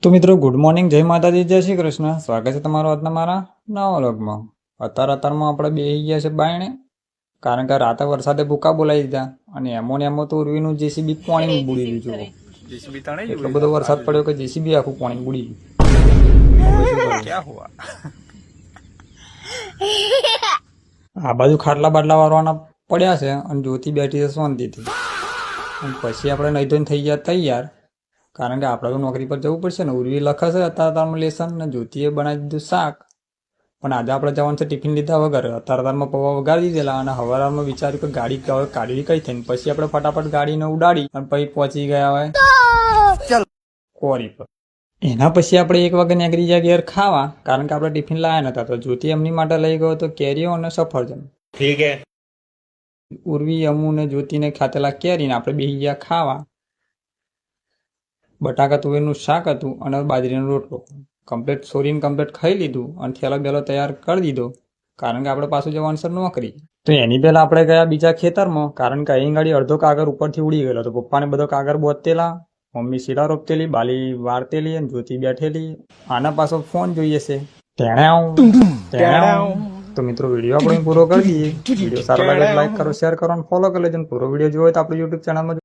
તો મિત્રો good morning, જય માતાજી, જય શ્રી કૃષ્ણ. સ્વાગત છે તમારું આજના મારા નવા વ્લોગમાં. અત્યારમાં આપણે બેસી ગયા છે બાયણે, કારણ કે રાતે વરસાદે ભૂકા બોલાવી દીધા અને એમો તો ઉર્વીનું જેસીબી પાણી બુડી દીધું. એટલો બધો વરસાદ પડ્યો કે જેસીબી આખું પાણી બુડી ગયું. આ બાજુ ખાટલા બાટલા વાળવાના પડ્યા છે અને જ્યોતિ બેઠી છે શાંતિથી. અને પછી આપણે નહીં ધોઈને થઈ ગયા તૈયાર, કારણ કે આપણે તો નોકરી પર જવું પડશે ને. ઉર્વી લખે છે અત્યારમાં લેસન ને જ્યોતિએ બનાવી દીધું શાક. પણ આજે આપણે જવાનું છે ટિફિન લીધા વગર. અત્યારમાં પૌવા વગાડી દીધેલા અને હવારમાં વિચાર્યું કે ગાડી કાઢવી કઈ થઈને પછી આપણે ફટાફટ ગાડીને ઉડાડી અને પછી પહોંચી ગયા હોય કોરી પર. એના પછી આપણે 1 વાગે નીકળી ગયા ઘેર ખાવા, કારણ કે આપણે ટિફિન લાયા નતા. તો જ્યોતિ એમની માટે લઈ ગયો તો કેરીઓ અને સફરજન. ઠીક હે. ઉર્વી, અમુ ને જ્યોતિને ખાતેલા કેરીને આપણે બેસી ગયા ખાવા. બટાકા તુવેરનું શાક હતું અને બાજરીનો રોટલો. કમ્પ્લીટ સોરીને કમ્પ્લીટ ખાઈ લીધું અને થેલો બેલો તૈયાર કરી દીધો, કારણ કે આપણે પાછું જવાનું છે નોકરી. તો એની પહેલા આપણે ગયા બીજા ખેતરમાં, કારણ કે અહીં ગાડી અડધો કાગર ઉપરથી ઉડી ગયેલો. તો પપ્પાને બધો કાગર બોતેલા, મમ્મી શીલા રોપતેલી, બાલી વાળતેલી અને જ્યોતિ બેઠેલી. આના પાછો ફોન જોઈએ છે. તો મિત્રો વિડીયો આપણે પૂરો કરી દઈએ. વિડીયો સારો લાગે લાઈક કરો, શેર કરો અને ફોલો કરી લેજો. પૂરો વિડીયો જોયો તો આપણે યુટ્યુબ ચેનલમાં